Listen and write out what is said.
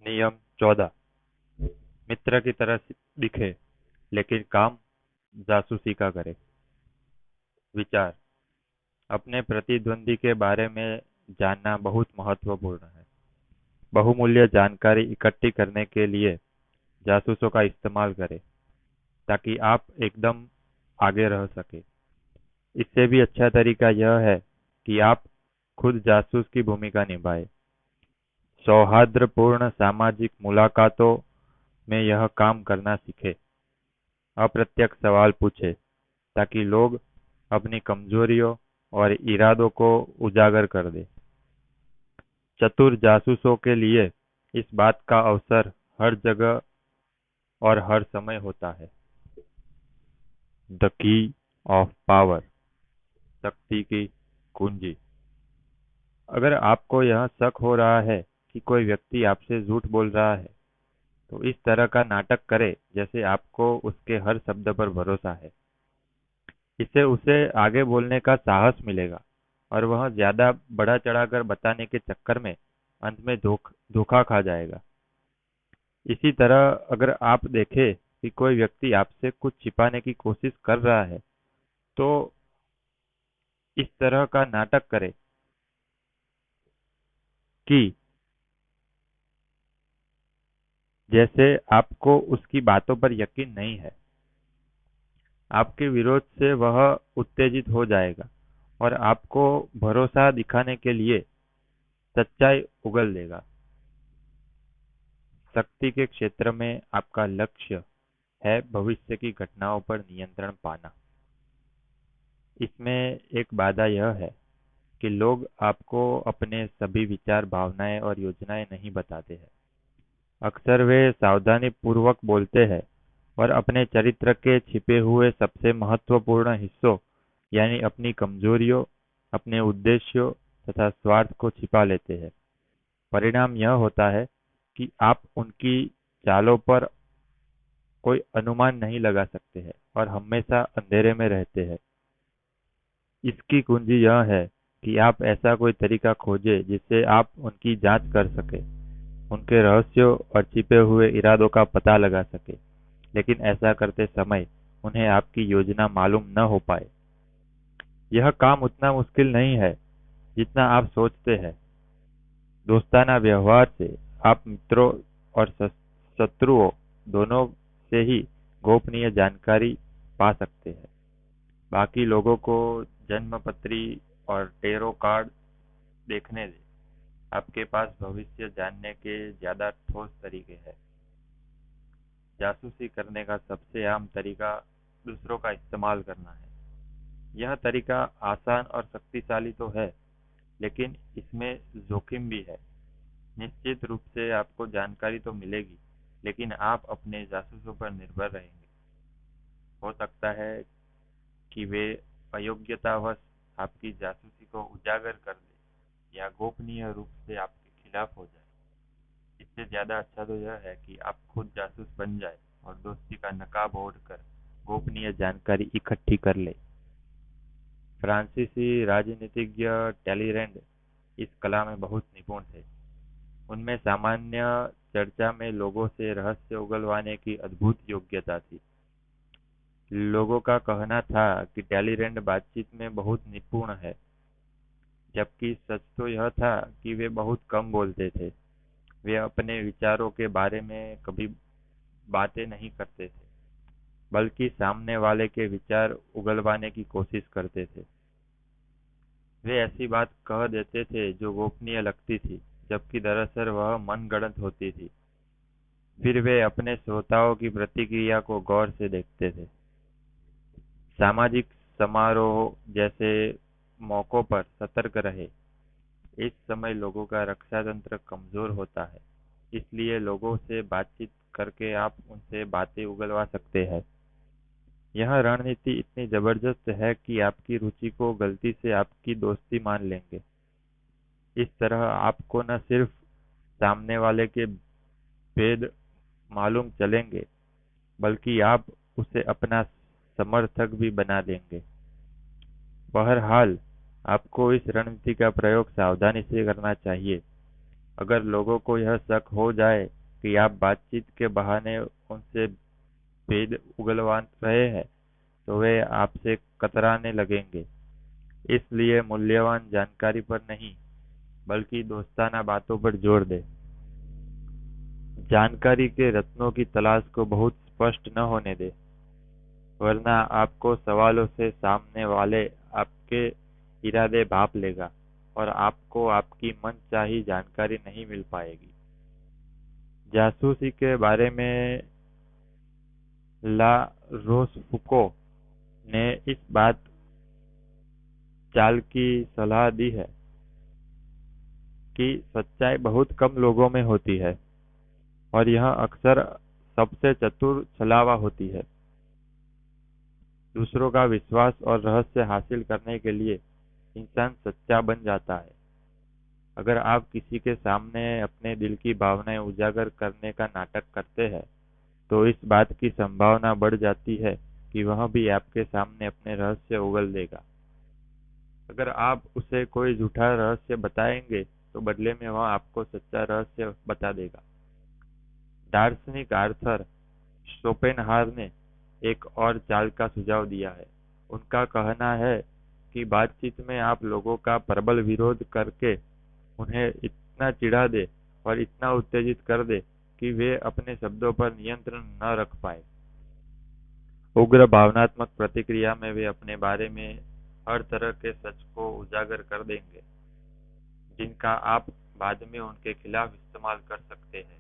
नियम 14। मित्र की तरह दिखे लेकिन काम जासूसी का करे। विचार। अपने प्रतिद्वंदी के बारे में जानना बहुत महत्वपूर्ण है। बहुमूल्य जानकारी इकट्ठी करने के लिए जासूसों का इस्तेमाल करें ताकि आप एकदम आगे रह सके। इससे भी अच्छा तरीका यह है कि आप खुद जासूस की भूमिका निभाएं। सौहार्दपूर्ण सामाजिक मुलाकातों में यह काम करना सीखें। अप्रत्यक्ष सवाल पूछें ताकि लोग अपनी कमजोरियों और इरादों को उजागर कर दें। चतुर जासूसों के लिए इस बात का अवसर हर जगह और हर समय होता है। द की ऑफ पावर, शक्ति की कुंजी। अगर आपको यह शक हो रहा है कि कोई व्यक्ति आपसे झूठ बोल रहा है, तो इस तरह का नाटक करें जैसे आपको उसके हर शब्द पर भरोसा है। इससे उसे आगे बोलने का साहस मिलेगा और वह ज्यादा बढ़ा चढ़ाकर बताने के चक्कर में अंत में धोखा खा जाएगा। इसी तरह अगर आप देखें कि कोई व्यक्ति आपसे कुछ छिपाने की कोशिश कर रहा है, तो इस तरह का नाटक करें कि जैसे आपको उसकी बातों पर यकीन नहीं है। आपके विरोध से वह उत्तेजित हो जाएगा और आपको भरोसा दिखाने के लिए सच्चाई उगल देगा। शक्ति के क्षेत्र में आपका लक्ष्य है भविष्य की घटनाओं पर नियंत्रण पाना। इसमें एक बाधा यह है कि लोग आपको अपने सभी विचार, भावनाएं और योजनाएं नहीं बताते हैं। अक्सर वे सावधानी पूर्वक बोलते हैं और अपने चरित्र के छिपे हुए सबसे महत्वपूर्ण हिस्सों यानी अपनी कमजोरियों, अपने उद्देश्यों तथा स्वार्थ को छिपा लेते हैं। परिणाम यह होता है कि आप उनकी चालों पर कोई अनुमान नहीं लगा सकते हैं और हमेशा अंधेरे में रहते हैं। इसकी कुंजी यह है कि आप ऐसा कोई तरीका खोजें जिससे आप उनकी जांच कर सकें, उनके रहस्यों और छिपे हुए इरादों का पता लगा सकें, लेकिन ऐसा करते समय उन्हें आपकी योजना मालूम न हो पाए। यह काम उतना मुश्किल नहीं है जितना आप सोचते हैं। दोस्ताना व्यवहार से आप मित्रों और शत्रुओं दोनों से ही गोपनीय जानकारी पा सकते हैं। बाकी लोगों को जन्मपत्री और टेरो कार्ड देखने दें। आपके पास भविष्य जानने के ज्यादा ठोस तरीके हैं। जासूसी करने का सबसे आम तरीका दूसरों का इस्तेमाल करना है। यह तरीका आसान और शक्तिशाली तो है, लेकिन इसमें जोखिम भी है। निश्चित रूप से आपको जानकारी तो मिलेगी, लेकिन आप अपने जासूसों पर निर्भर रहेंगे। हो सकता है कि वे अयोग्यतावश आपकी जासूसी को उजागर कर दें या गोपनीय रूप से आपके खिलाफ हो जाए। इससे ज्यादा अच्छा तो यह है कि आप खुद जासूस बन जाए और दोस्ती का नकाब ओढ़कर गोपनीय जानकारी इकट्ठी कर ले। फ्रांसीसी राजनीतिज्ञ टैलीरैंड इस कला में बहुत निपुण थे। उनमें सामान्य चर्चा में लोगों से रहस्य उगलवाने की अद्भुत योग्यता थी। लोगों का कहना था कि टैलीरैंड बातचीत में बहुत निपुण है, जबकि सच तो यह था कि वे बहुत कम बोलते थे। वे अपने विचारों के बारे में कभी बातें नहीं करते थे, बल्कि सामने वाले के विचार उगलवाने की कोशिश करते थे। वे ऐसी बात कह देते थे जो गोपनीय लगती थी, जबकि दरअसल वह मनगढ़ंत होती थी। फिर वे अपने श्रोताओं की प्रतिक्रिया को गौर से देखते थे। सामाजिक समारोह जैसे मौकों पर सतर्क रहे। इस समय लोगों का रक्षा तंत्र कमजोर होता है, इसलिए लोगों से बातचीत करके आप उनसे बातें उगलवा सकते हैं। यह रणनीति इतनी जबरदस्त है कि आपकी रुचि को गलती से आपकी दोस्ती मान लेंगे। इस तरह आपको न सिर्फ सामने वाले के भेद मालूम चलेंगे, बल्कि आप उसे अपना समर्थक भी बना देंगे। बहरहाल, आपको इस रणनीति का प्रयोग सावधानी से करना चाहिए। अगर लोगों को यह शक हो जाए कि आप बातचीत के बहाने उनसे भेद उगलवा रहे हैं, तो वे आपसे कतराने लगेंगे। इसलिए मूल्यवान जानकारी पर नहीं, बल्कि दोस्ताना बातों पर जोर दें। जानकारी के रत्नों की तलाश को बहुत स्पष्ट न होने दें, वरना आपको सवालों से सामने वाले आपके इरादे भांप लेगा और आपको आपकी मनचाही जानकारी नहीं मिल पाएगी। जासूसी के बारे में ला रोशफुको ने इस बात चाल की सलाह दी है कि सच्चाई बहुत कम लोगों में होती है और यह अक्सर सबसे चतुर छलावा होती है। दूसरों का विश्वास और रहस्य हासिल करने के लिए इंसान सच्चा बन जाता है। अगर आप किसी के सामने अपने दिल की भावनाएं उजागर करने का नाटक करते हैं, तो इस बात की संभावना बढ़ जाती है कि वह भी आपके सामने अपने रहस्य उगल देगा। अगर आप उसे कोई झूठा रहस्य बताएंगे, तो बदले में वह आपको सच्चा रहस्य बता देगा। दार्शनिक आर्थर शोपेनहावर ने एक और चाल का सुझाव दिया है। उनका कहना है कि बातचीत में आप लोगों का प्रबल विरोध करके उन्हें इतना चिढ़ा दे और इतना उत्तेजित कर दे कि वे अपने शब्दों पर नियंत्रण न रख पाए। उग्र भावनात्मक प्रतिक्रिया में वे अपने बारे में हर तरह के सच को उजागर कर देंगे, जिनका आप बाद में उनके खिलाफ इस्तेमाल कर सकते हैं।